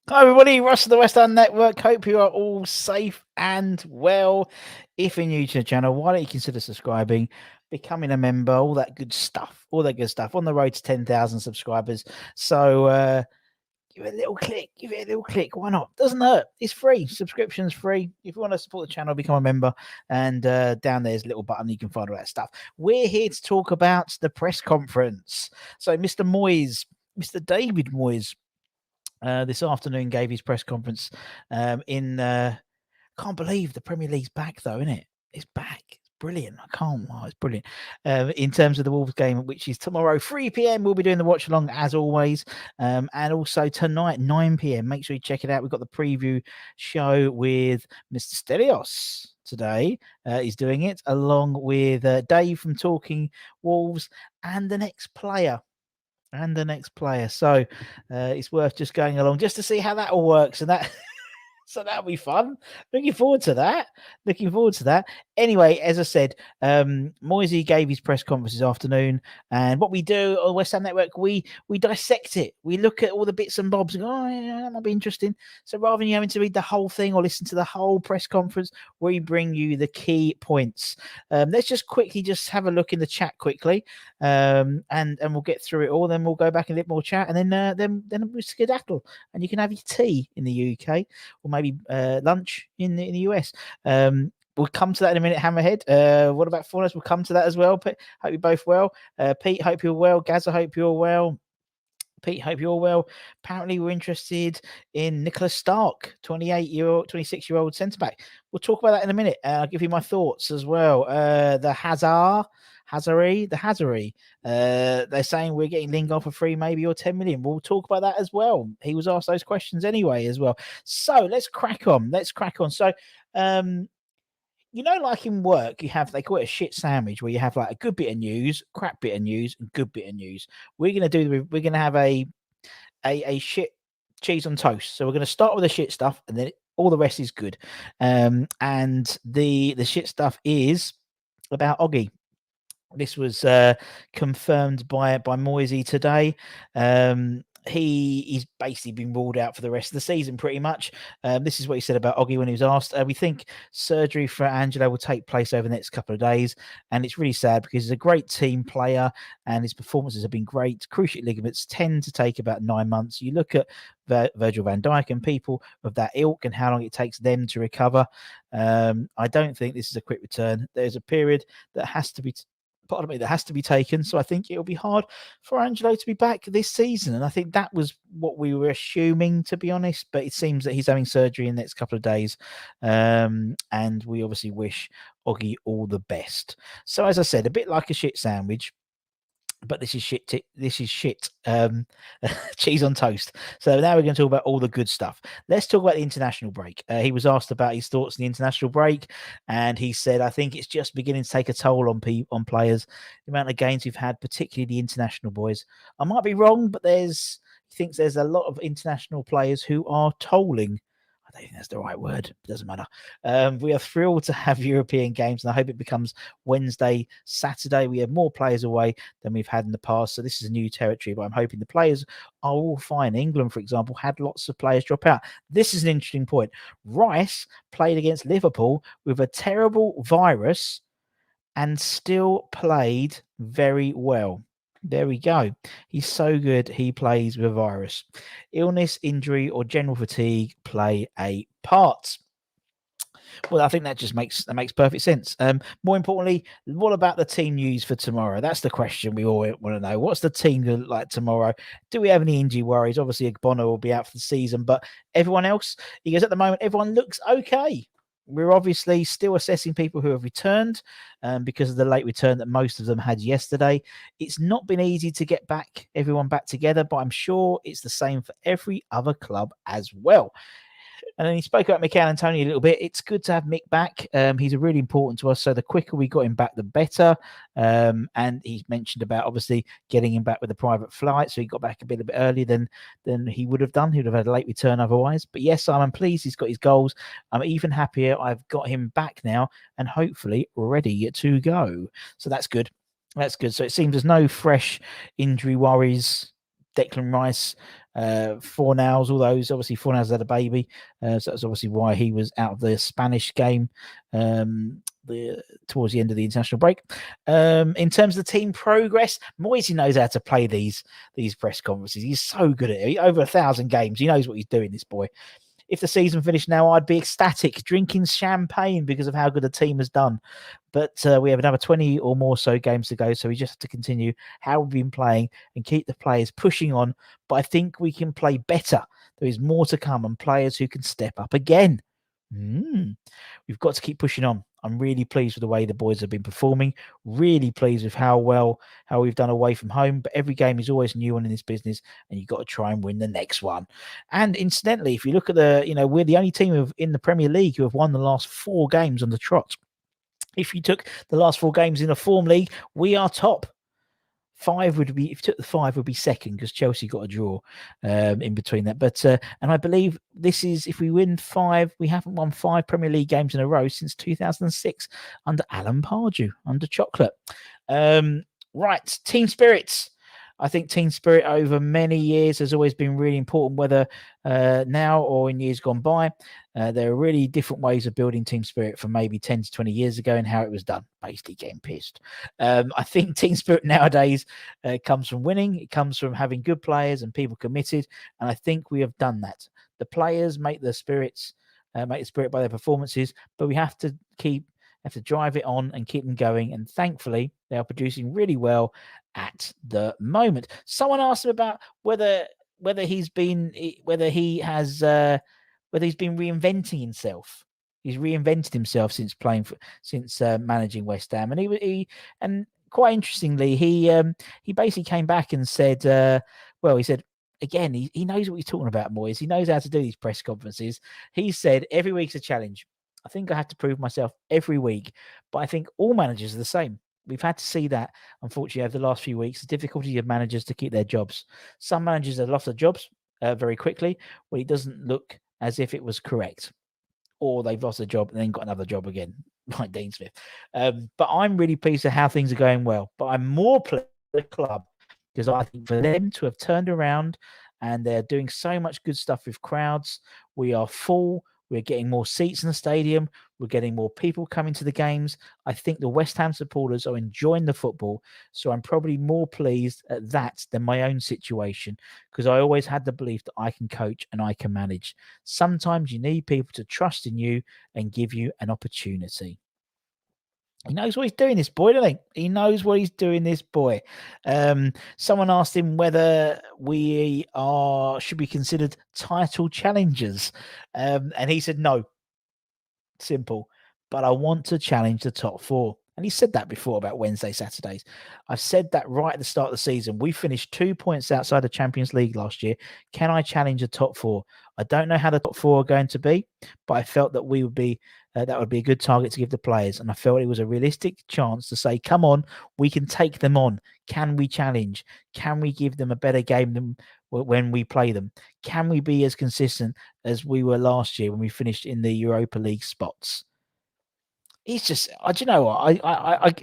Hi everybody, Russ of the West Ham Network. Hope you are all safe and well. If you're new to the channel, why don't you consider subscribing, becoming a member, all that good stuff, on the road to 10,000 subscribers. So give it a little click, why not? Doesn't hurt, it's free, subscription's free. If you want to support the channel, become a member, and down there's a little button, you can find all that stuff. We're here to talk about the press conference. So Mr. Moyes, Mr. David Moyes, this afternoon gave his press conference can't believe the Premier League's back though, isn't it? It's back. It's brilliant. It's brilliant. In terms of the Wolves game, which is tomorrow, 3 p.m, we'll be doing the watch along as always. And also tonight, 9 p.m, make sure you check it out. We've got the preview show with Mr. Stelios today. He's doing it along with Dave from Talking Wolves and the next player. So it's worth just going along just to see how that all works, and that so that'll be fun. Looking forward to that. Anyway, as I said, Moisey gave his press conference this afternoon, and what we do on West Ham Network, we dissect it. We look at all the bits and bobs and go, oh, yeah, that might be interesting. So rather than you having to read the whole thing or listen to the whole press conference, we bring you the key points. Let's just quickly have a look in the chat quickly, and we'll get through it all. Then we'll go back and a little more chat, and then we'll skedaddle, and you can have your tea in the UK or maybe lunch in the US. We'll come to that in a minute, Hammerhead. What about Faunus? We'll come to that as well. Hope you're both well. Pete, hope you're well. Gaz, I hope you're well. Pete, hope you're well. Apparently, we're interested in Nicholas Stark, 26-year-old centre-back. We'll talk about that in a minute. I'll give you my thoughts as well. The Hazari. They're saying we're getting Lingard for free, maybe, or 10 million. We'll talk about that as well. He was asked those questions anyway as well. So let's crack on. So, like in work, they call it a shit sandwich, where you have like a good bit of news, crap bit of news, and good bit of news. We're gonna have a shit cheese on toast. So we're gonna start with the shit stuff, and then all the rest is good. And the shit stuff is about Oggy. This was confirmed by Moisey today. He's basically been ruled out for the rest of the season, pretty much. This is what he said about Oggy when he was asked. We think surgery for Angelo will take place over the next couple of days, and it's really sad because he's a great team player and his performances have been great. Cruciate ligaments tend to take about 9 months. You look at Virgil van Dijk and people of that ilk and how long it takes them to recover. I don't think this is a quick return. There's a period that has to be taken. So I think it'll be hard for Angelo to be back this season. And I think that was what we were assuming, to be honest. But it seems that he's having surgery in the next couple of days. And we obviously wish Oggy all the best. So as I said, a bit like a shit sandwich. But this is shit. Cheese on toast. So now we're going to talk about all the good stuff. Let's talk about the international break. He was asked about his thoughts on the international break, and he said, "I think it's just beginning to take a toll on players. The amount of games we've had, particularly the international boys. I might be wrong, but he thinks there's a lot of international players who are tolling." I don't think that's the right word. It doesn't matter. We are thrilled to have European games, and I hope it becomes Wednesday, Saturday. We have more players away than we've had in the past, so this is a new territory, but I'm hoping the players are all fine. England, for example, had lots of players drop out. This is an interesting point. Rice played against Liverpool with a terrible virus and still played very well. There we go. He's so good, he plays with a virus. Illness, injury, or general fatigue play a part. Well, I think that makes perfect sense. More importantly, what about the team news for tomorrow? That's the question we all want to know. What's the team going to look like tomorrow? Do we have any injury worries? Obviously, Ogbonna will be out for the season, but everyone else, he goes, at the moment, everyone looks okay. We're obviously still assessing people who have returned because of the late return that most of them had yesterday. It's not been easy to get everyone back together, but I'm sure it's the same for every other club as well. And then he spoke about Mikel Antonio a little bit. It's good to have Mick back. He's really important to us. So the quicker we got him back, the better. And he mentioned about obviously getting him back with a private flight. So he got back a bit earlier than he would have done. He would have had a late return otherwise. But yes, I'm pleased he's got his goals. I'm even happier I've got him back now and hopefully ready to go. So that's good. So it seems there's no fresh injury worries. Declan Rice Fornals, all those. Obviously, Fornals had a baby, so that's obviously why he was out of the Spanish game towards the end of the international break. In terms of the team progress, Moyes knows how to play these press conferences. He's so good at it. Over 1,000 games. He knows what he's doing, this boy. If the season finished now, I'd be ecstatic, drinking champagne because of how good the team has done. But we have another 20 or more so games to go, so we just have to continue how we've been playing and keep the players pushing on. But I think we can play better. There is more to come, and players who can step up again. We've got to keep pushing on. I'm really pleased with the way the boys have been performing. Really pleased with how we've done away from home. But every game is always a new one in this business, and you've got to try and win the next one. And incidentally, if you look at we're the only team in the Premier League who have won the last 4 games on the trot. If you took the last 4 games in a form league, we are top. 5 would be, if you took the 5, would be second because Chelsea got a draw in between that. But and I believe this is, if we win 5, we haven't won 5 Premier League games in a row since 2006 under Alan Pardew, under Chocolate. Right, team spirits. I think team spirit over many years has always been really important, whether now or in years gone by. There are really different ways of building team spirit from maybe 10 to 20 years ago and how it was done, basically getting pissed. I think team spirit nowadays comes from winning. It comes from having good players and people committed. And I think we have done that. The players make the spirit by their performances, but we have to drive it on and keep them going. And thankfully, they are producing really well at the moment. Since asked him about whether he's been reinventing himself. He's reinvented himself since managing West Ham, and he quite interestingly, he basically came back and said, he said. Again, he knows what he's talking about, Moyes. He knows how to do these press conferences. He said, every week's a challenge. I think I have to prove myself every week, but I think all managers are the same. We've had to see that, unfortunately, over the last few weeks, the difficulty of managers to keep their jobs. Some managers have lost their jobs very quickly, when it doesn't look as if it was correct, or they've lost a job and then got another job again, like Dean Smith. But I'm really pleased with how things are going well. But I'm more pleased with the club, because I think for them to have turned around, and they're doing so much good stuff with crowds. We are full. We're getting more seats in the stadium. We're getting more people coming to the games. I think the West Ham supporters are enjoying the football. So I'm probably more pleased at that than my own situation, because I always had the belief that I can coach and I can manage. Sometimes you need people to trust in you and give you an opportunity. He knows what he's doing, this boy, doesn't he? He knows what he's doing, this boy. Someone asked him whether we should be considered title challengers. And he said, no. Simple. But I want to challenge the top 4. And he said that before about Wednesday, Saturdays. I've said that right at the start of the season. We finished 2 points outside the Champions League last year. Can I challenge the top 4? I don't know how the top 4 are going to be, but I felt that we would be that would be a good target to give the players. And I felt it was a realistic chance to say, come on, we can take them on. Can we challenge? Can we give them a better game than when we play them? Can we be as consistent as we were last year when we finished in the Europa League spots? He's just, do you know what? I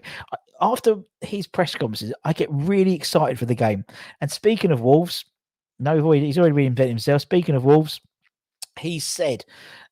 after his press conferences, I get really excited for the game. And speaking of Wolves, he's already reinvented himself. Speaking of Wolves, he said,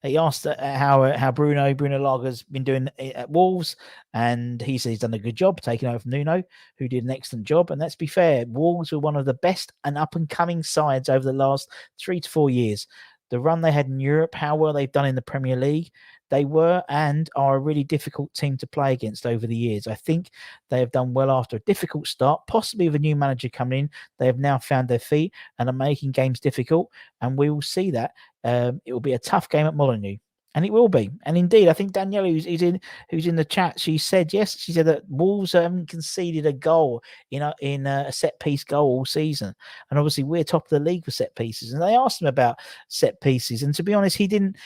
he asked how Bruno Laga's been doing at Wolves, and he said he's done a good job taking over from Nuno, who did an excellent job. And let's be fair, Wolves were one of the best and up-and-coming sides over the last 3 to 4 years. The run they had in Europe, how well they've done in the Premier League, they were and are a really difficult team to play against over the years. I think they have done well after a difficult start, possibly with a new manager coming in. They have now found their feet and are making games difficult, and we will see that. It will be a tough game at Molineux. And it will be. And indeed, I think Danielle, who's in the chat, she said that Wolves haven't conceded a goal in a set piece goal all season. And obviously we're top of the league for set pieces. And they asked him about set pieces. And to be honest, I didn't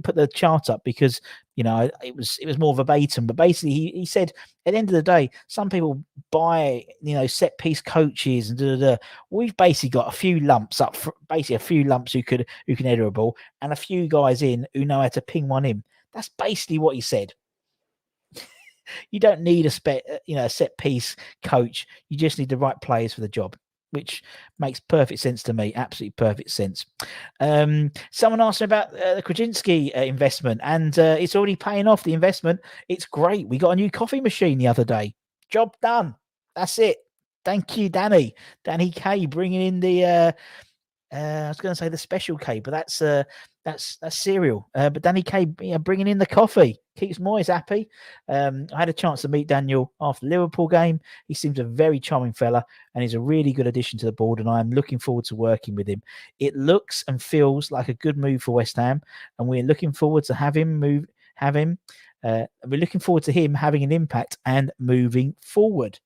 put the chart up because, it was more verbatim. But basically he said at the end of the day, some people buy, set piece coaches and We've basically got a few lumps up, basically a few lumps who can header a ball, and a few guys in who know how to ping one in. That's basically what he said. You don't need a set piece coach. You just need the right players for the job. which makes perfect sense to me. Absolutely perfect sense. Someone asked me about the Kretinsky investment, and it's already paying off, the investment. It's great. We got a new coffee machine the other day. Job done. That's it. Thank you, Danny. Danny K bringing in the I was going to say the special K, but that's cereal. But Danny K bringing in the coffee keeps Moyes happy. I had a chance to meet Daniel after the Liverpool game. He seems a very charming fella, and he's a really good addition to the board. And I'm looking forward to working with him. It looks and feels like a good move for West Ham, and we're looking forward to We're looking forward to him having an impact and moving forward.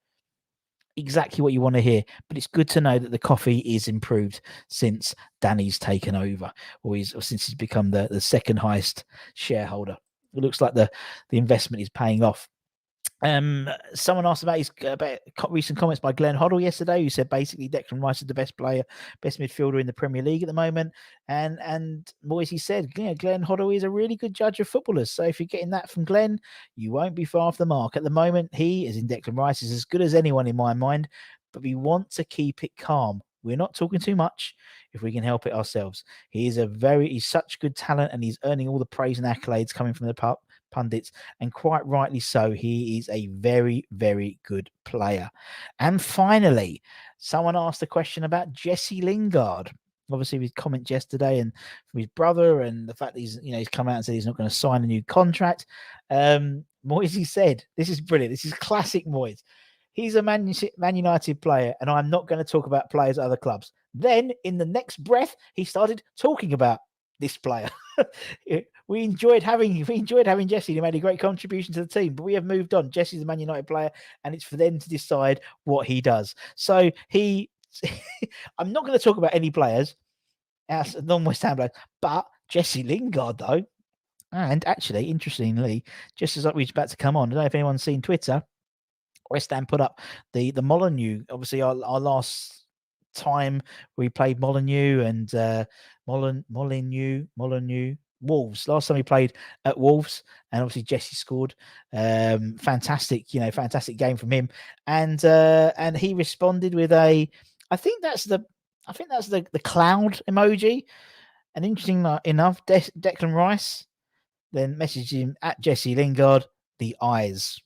Exactly what you want to hear, but it's good to know that the coffee is improved since Danny's taken over, or since he's become the second highest shareholder. It looks like the investment is paying off. Someone asked about recent comments by Glenn Hoddle yesterday, who said basically Declan Rice is the best midfielder in the Premier League at the moment. And Moyes said, Glenn Hoddle is a really good judge of footballers. So if you're getting that from Glenn, you won't be far off the mark. At the moment, he, as in Declan Rice, is as good as anyone in my mind, but we want to keep it calm. We're not talking too much if we can help it ourselves. He's such good talent, and he's earning all the praise and accolades coming from the pundits, and quite rightly so. He is a very, very good player. And finally, someone asked a question about Jesse Lingard. Obviously, his comment yesterday and from his brother, and the fact that he's come out and said he's not going to sign a new contract. Moyes said, this is brilliant. This is classic Moyes. He's a Man United player, and I'm not going to talk about players at other clubs. Then, in the next breath, he started talking about this player. We enjoyed having Jesse. He made a great contribution to the team, but we have moved on. Jesse's a Man United player, and it's for them to decide what he does. So I'm not going to talk about any players, non-West Ham players, but Jesse Lingard, though. And actually, interestingly, just as we're about to come on, I don't know if anyone's seen Twitter, West Ham put up the Molineux. Obviously, our last time we played Molineux and Molineux Wolves. Last time we played at Wolves, and obviously Jesse scored. Fantastic game from him, and he responded with I think that's the cloud emoji. And interesting enough, Declan Rice then messaged him at Jesse Lingard, the eyes.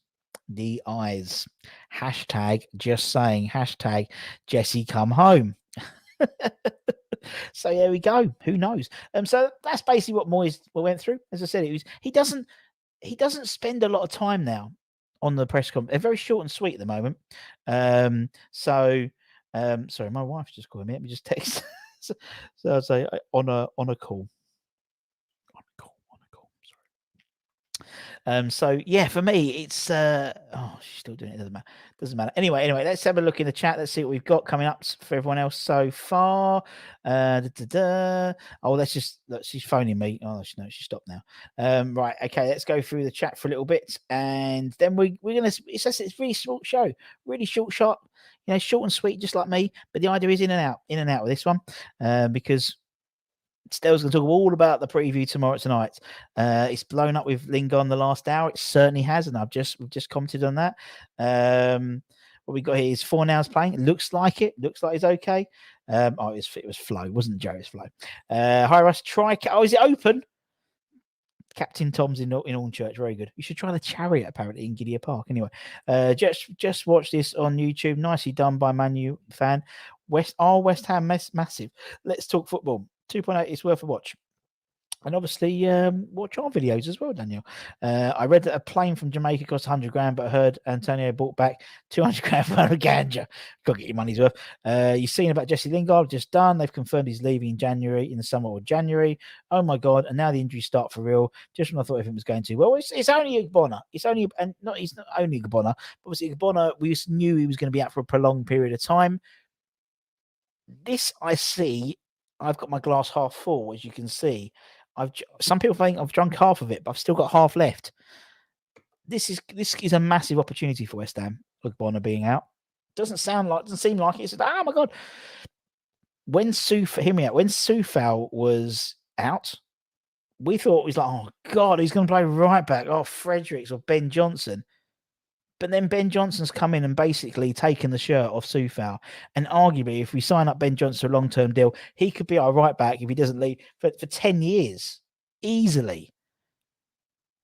Hashtag just saying. Hashtag Jesse come home. So there we go. Who knows? So that's basically what Moyes went through. As I said, he doesn't spend a lot of time now on the press conference. They're very short and sweet at the moment. Sorry, my wife's just calling me. Let me just text. So I'll say on a call. So yeah, for me, it's she's still doing it. Doesn't matter. Anyway, let's have a look in the chat. Let's see what we've got coming up for everyone else so far. Oh, she's phoning me. Oh no, she stopped now. Right, okay, let's go through the chat for a little bit, and then we're gonna. It's a really short show, really short, short and sweet, just like me. But the idea is in and out with this one, because Stell's going to talk all about the preview tonight. It's blown up with Lingard in the last hour. It certainly has, and we've just commented on that. What we got here is 4 hours playing. It looks like it. Looks like it's okay. It was Flo. It wasn't Joe. It was Flo. Hi, Russ. Is it open? Captain Tom's in Hornchurch. Very good. You should try the Chariot, apparently, in Gidea Park. Anyway, just watch this on YouTube. Nicely done by Manu fan. West Ham massive. Let's talk football. 2.8 is worth a watch. And obviously, watch our videos as well, Daniel. I read that a plane from Jamaica cost 100 grand, but I heard Antonio bought back 200 grand for a ganja. Got to get your money's worth. You've seen about Jesse Lingard, just done. They've confirmed he's leaving in the summer or January. Oh my God. And now the injuries start for real. Just when I thought everything was going to. Well, it's only Ogbonna. He's not only Ogbonna. Obviously, Ogbonna, we knew he was going to be out for a prolonged period of time. This I see. I've got my glass half full, as you can see. Some people think I've drunk half of it, but I've still got half left. This is a massive opportunity for West Ham. Ogbonna being out doesn't seem like it. It's oh my God. When Soufal was out, we thought it was like, oh God, he's going to play right back. Oh, Fredericks or Ben Johnson. But then Ben Johnson's come in and basically taken the shirt off Soufal. And arguably, if we sign up Ben Johnson to a long-term deal, he could be our right back if he doesn't leave for 10 years, easily.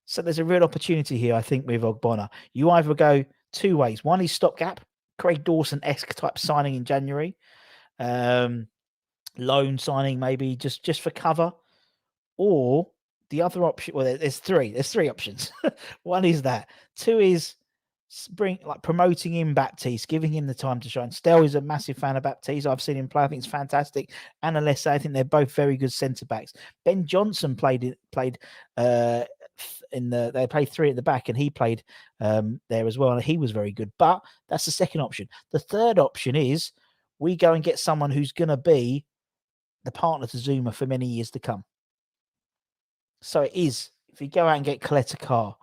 So there's a real opportunity here, I think, with Ogbonna. You either go two ways. One is stopgap, Craig Dawson-esque type signing in January. Loan signing maybe just for cover. Or the other option, well, there's three options. One is that. Two is promoting him Baptiste, giving him the time to shine. Stell is a massive fan of Baptiste. I've seen him play. I think it's fantastic. And Alessa, I think they're both very good centre backs. Ben Johnson played they played three at the back, and he played there as well, and he was very good. But that's the second option. The third option is we go and get someone who's going to be the partner to Zuma for many years to come. So it is, if you go out and get Kaleta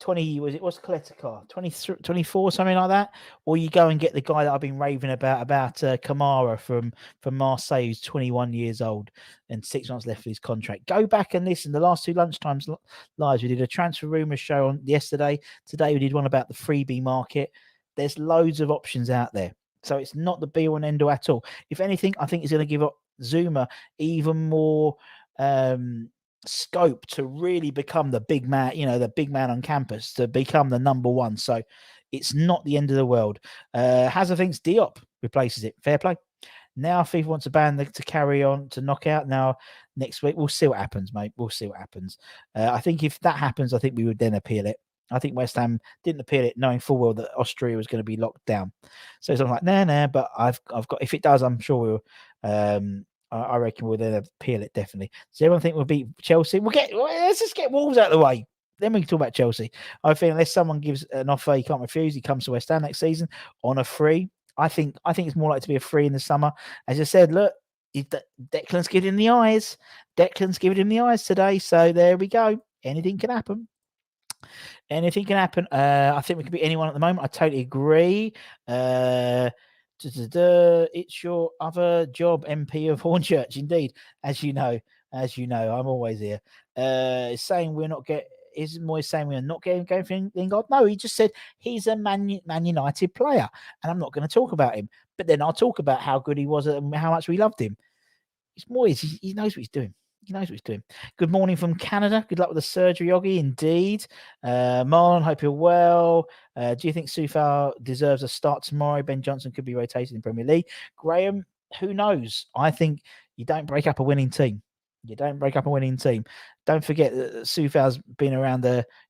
23, 24, something like that, or you go and get the guy that I've been raving about Kamara from Marseille, who's 21 years old and 6 months left of his contract. Go back and listen. The last two lunchtimes lives, we did a transfer rumours show on yesterday. Today we did one about the freebie market. There's loads of options out there. So it's not the be all and end all at all. If anything, I think it's going to give Zuma even more scope to really become the big man, the big man on campus, to become the number one. So it's not the end of the world. Hazard thinks Diop replaces it. Fair play. Now FIFA wants to ban to carry on to knockout. Now next week, we'll see what happens, mate. We'll see what happens. I think if that happens, I think we would then appeal it. I think West Ham didn't appeal it, knowing full well that Austria was going to be locked down. So it's like, nah. But I've got. If it does, I'm sure we'll. I reckon we'll then appeal it, definitely. Does everyone think we'll beat Chelsea? Let's just get Wolves out of the way. Then we can talk about Chelsea. I think unless someone gives an offer he can't refuse, he comes to West Ham next season on a free. I think it's more likely to be a free in the summer. As I said, look, Declan's giving him the eyes. Declan's giving him the eyes today. So there we go. Anything can happen. Anything can happen. I think we could be anyone at the moment. I totally agree. It's your other job, MP of Hornchurch, indeed. As you know, I'm always here. Saying we're not getting. Is Moyes saying we're not going for Lingard? No, he just said he's a Man United player, and I'm not going to talk about him. But then I'll talk about how good he was and how much we loved him. It's Moyes. He knows what he's doing. He knows what he's doing. Good morning from Canada. Good luck with the surgery, Yogi. Indeed. Marlon, hope you're well. Do you think Soufal deserves a start tomorrow? Ben Johnson could be rotated in Premier League. Graham, who knows? I think you don't break up a winning team. Don't forget that Soufal's been around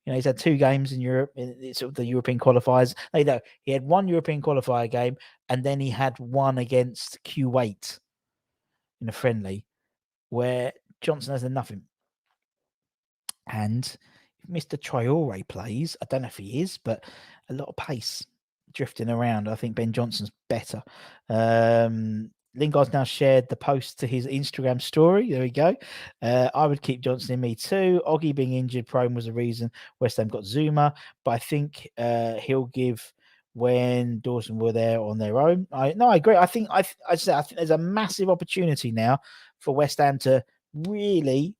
he's had 2 games in Europe, in sort of the European qualifiers. He had 1 European qualifier game, and then he had 1 against Kuwait in a friendly, where Johnson has nothing. And if Mr. Traore plays, I don't know if he is, but a lot of pace drifting around. I think Ben Johnson's better. Lingard's now shared the post to his Instagram story. There we go. I would keep Johnson in me too. Oggy being injured prone was the reason West Ham got Zuma, but I think he'll give when Dawson were there on their own. I agree. I think there's a massive opportunity now for West Ham to really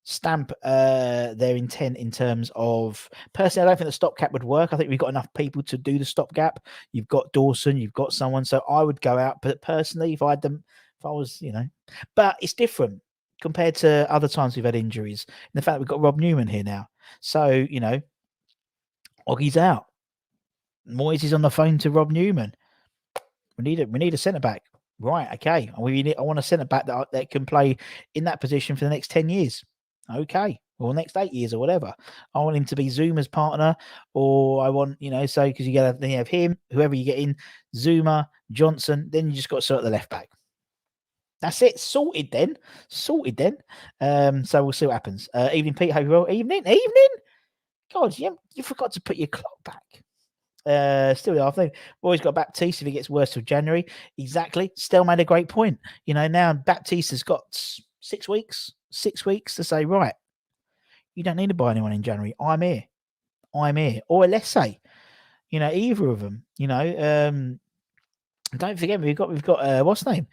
stamp their intent in terms of, personally, I don't think the stopgap would work. I think we've got enough people to do the stopgap. You've got Dawson, you've got someone, so I would go out. But personally, if I was, but it's different compared to other times we've had injuries. And the fact that we've got Rob Newman here now, so Oggy's out. Moyes is on the phone to Rob Newman. We need a centre back. Right, okay. I want a centre back that can play in that position for the next 10 years. Okay. Or next 8 years or whatever. I want him to be Zuma's partner, or I want, so because you have him, whoever you get in, Zuma, Johnson, then you just got to sort the left back. That's it. Sorted then. So we'll see what happens. Evening, Pete. Hope you're well. Evening. God, you forgot to put your clock back. Still the afternoon. Always got Baptiste if it gets worse till January. Exactly. Stell made a great point. Now Baptiste has got 6 weeks to say, right, you don't need to buy anyone in January. I'm here. Or let's say, either of them. Don't forget we've got what's the name?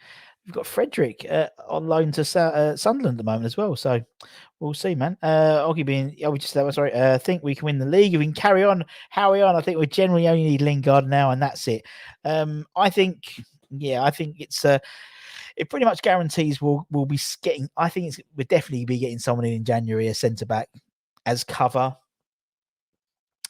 we've got Frederick on loan to Sunderland at the moment as well. So we'll see, man. Oggy being, we just sorry. I think we can win the league. If we can carry on, I think we generally only need Lingard now, and that's it. I think it's it pretty much guarantees we'll be getting. I think we'll definitely be getting someone in January, a centre back as cover.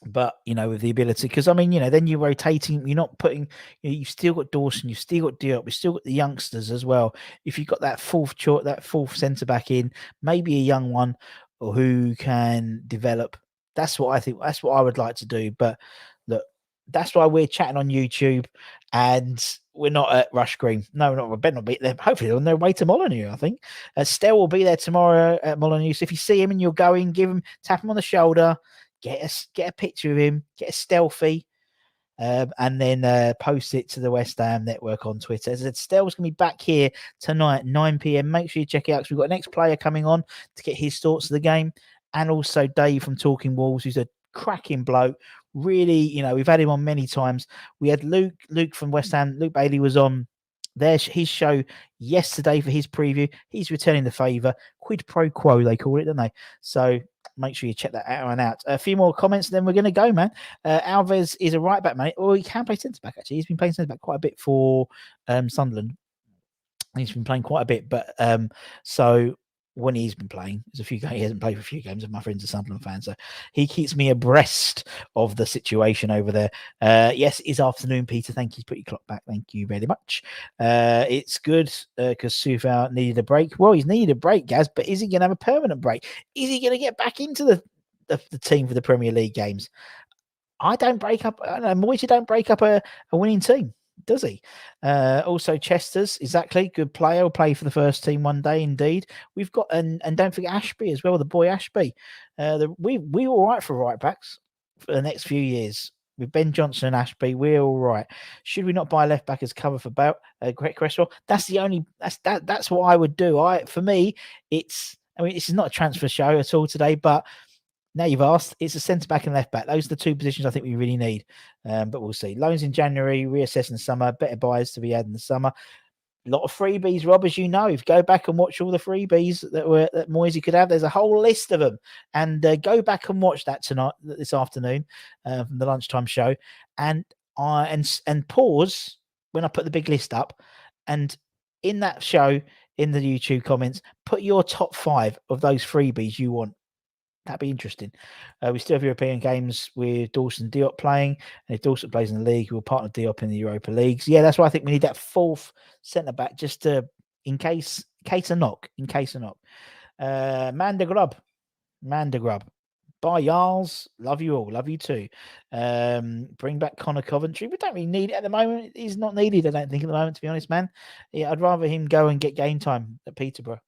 But with the ability, because I mean, then you're rotating. You're not putting. You've still got Dawson. You've still got Diop. You've still got the youngsters as well. If you've got that fourth centre back in, maybe a young one or who can develop. That's what I think. That's what I would like to do. But look, that's why we're chatting on YouTube, and we're not at Rush Green. No, we're not. We better not be there. Hopefully, on their way to Molineux. I think Stell will be there tomorrow at Molineux. So if you see him and you're going, tap him on the shoulder. Get a picture of him, get a selfie, and then post it to the West Ham Network on Twitter. As I said, Stell's going to be back here tonight, 9 p.m. Make sure you check it out because we've got an ex-player coming on to get his thoughts of the game, and also Dave from Talking Wolves, who's a cracking bloke. Really, we've had him on many times. We had Luke from West Ham. Luke Bailey was on his show yesterday for his preview. He's returning the favour. Quid pro quo, they call it, don't they? So make sure you check that out. A few more comments, then we're going to go, man. Alves is a right back, mate. Or he can play centre back, actually. He's been playing centre back quite a bit for Sunderland. He's been playing quite a bit, but so when he's been playing, there's a few games he hasn't played for a few games, and my friend's a Sunderland fan, so he keeps me abreast of the situation over there. Yes, it is afternoon, Peter. Thank you. Put your clock back. Thank you very much. It's good because Sufal needed a break. Well, he's needed a break, Gaz, but is he going to have a permanent break? Is he going to get back into the team for the Premier League games? I don't break up. I don't know, Moyes don't break up a winning team, does he? Also, Chester's, exactly, good player. Will play for the first team one day, indeed. We've got and don't forget Ashby as well, the boy Ashby. We all right for right backs for the next few years with Ben Johnson and Ashby. We're all right. Should we not buy left back as cover for Cresswell? That's the only. That's what I would do. For me, this is not a transfer show at all today, but. Now you've asked, it's a centre back and left back. Those are the two positions I think we really need. But we'll see. Loans in January, reassess in the summer, better buys to be had in the summer. A lot of freebies, Rob, as you know. If you go back and watch all the freebies that Moyes could have, there's a whole list of them. And go back and watch that this afternoon from the lunchtime show. And pause when I put the big list up. And in that show, in the YouTube comments, put your top 5 of those freebies you want. That'd be interesting. We still have European games with Dawson Diop playing. And if Dawson plays in the league, we'll partner Diop in the Europa Leagues. Yeah, that's why I think we need that fourth centre-back just in case a knock. Man de Grub. Bye, Yarls. Love you all. Love you too. Bring back Connor Coventry. We don't really need it at the moment. He's not needed, I don't think, at the moment, to be honest, man. Yeah, I'd rather him go and get game time at Peterborough.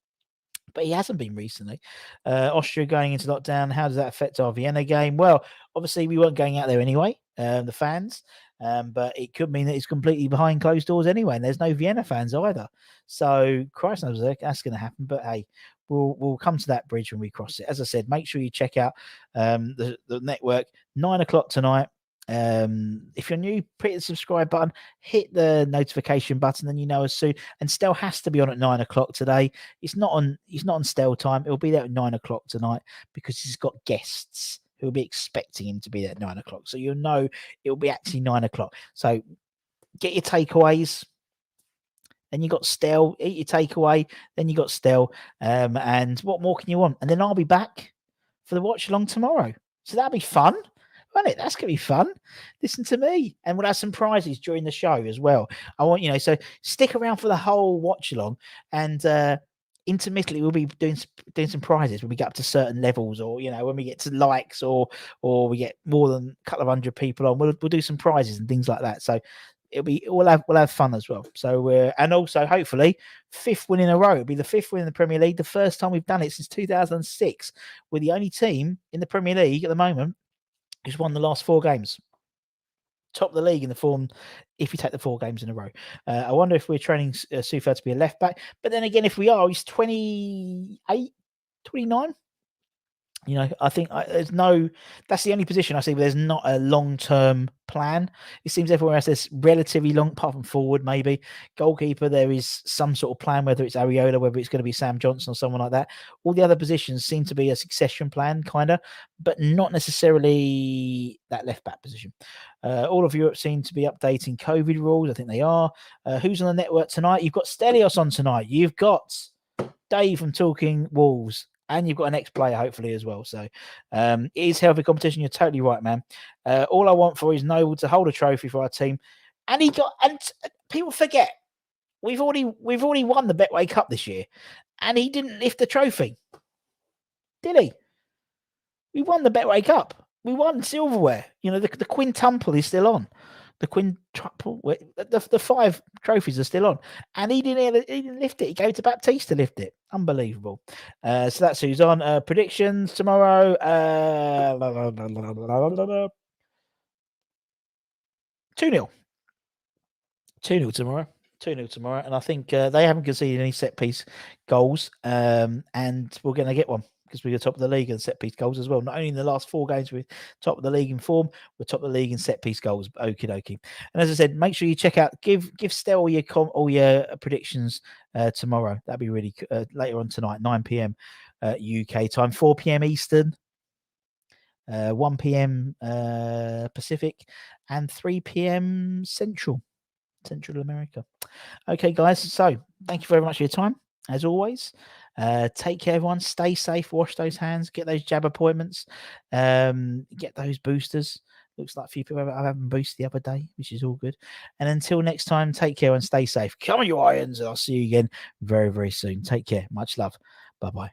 But he hasn't been recently. Austria going into lockdown. How does that affect our Vienna game? Well, obviously we weren't going out there anyway, the fans. But it could mean that it's completely behind closed doors anyway, and there's no Vienna fans either. So Christ knows that's going to happen. But hey, we'll come to that bridge when we cross it. As I said, make sure you check out the network 9:00 tonight. If you're new, hit the subscribe button, hit the notification button, then you know as soon. And Stell has to be on at 9:00 today. He's not on Stell time. It'll be there at 9:00 tonight because he's got guests who'll be expecting him to be there at 9:00. So you'll know it'll be actually 9:00. So get your takeaways. Then you got Stell, eat your takeaway. Then you got Stell. And what more can you want? And then I'll be back for the watch along tomorrow. So that'll be fun. Won't it? That's going to be fun. Listen to me. And we'll have some prizes during the show as well. I want, so stick around for the whole watch along. And intermittently, we'll be doing some prizes when we get up to certain levels, or, when we get to likes or we get more than a couple of 100 people on, we'll do some prizes and things like that. So we'll have fun as well. So and also hopefully 5th win in a row. It'll be the 5th win in the Premier League. The first time we've done it since 2006. We're the only team in the Premier League at the moment who's won the last 4 games. Top of the league in the form if you take the 4 games in a row. I wonder if we're training Sufal to be a left back. But then again, if we are, he's 28, 29. You know, I think there's no. That's the only position I see where there's not a long-term plan. It seems everywhere else there's relatively long, apart from forward, maybe goalkeeper. There is some sort of plan, whether it's Areola, whether it's going to be Sam Johnson or someone like that. All the other positions seem to be a succession plan, kind of, but not necessarily that left back position. All of Europe seem to be updating COVID rules. I think they are. Who's on the network tonight? You've got Stelios on tonight. You've got Dave from Talking Wolves, and you've got an ex-player hopefully as well. So it is healthy competition. You're totally right, man. All I want for is Noble to hold a trophy for our team, and people forget we've already won the Betway Cup this year, and he didn't lift the trophy, did he? We won the Betway Cup. We won silverware. You know, the quintuple is still on. The quintuple, the 5 trophies are still on, and he didn't lift it. He gave it to Baptiste to lift it. Unbelievable. So that's who's on. Predictions tomorrow. 2-0. 2-0 tomorrow. 2-0 tomorrow, and I think they haven't conceded any set piece goals, and we're going to get one because we're top of the league in set piece goals as well. Not only in the last 4 games we're top of the league in form, we're top of the league in set piece goals. Okie dokie. And as I said, make sure you check out, give Stel all your predictions tomorrow. That'd be really later on tonight, 9 p.m. UK time, 4 p.m. Eastern, 1 p.m. Pacific, and 3 p.m. Central America. Okay, guys. So thank you very much for your time, as always. Take care, everyone. Stay safe. Wash those hands. Get those jab appointments. Get those boosters. Looks like a few people have had boosted the other day, which is all good. And until next time, take care and stay safe. Come on, you irons. And I'll see you again very, very soon. Take care. Much love. Bye-bye.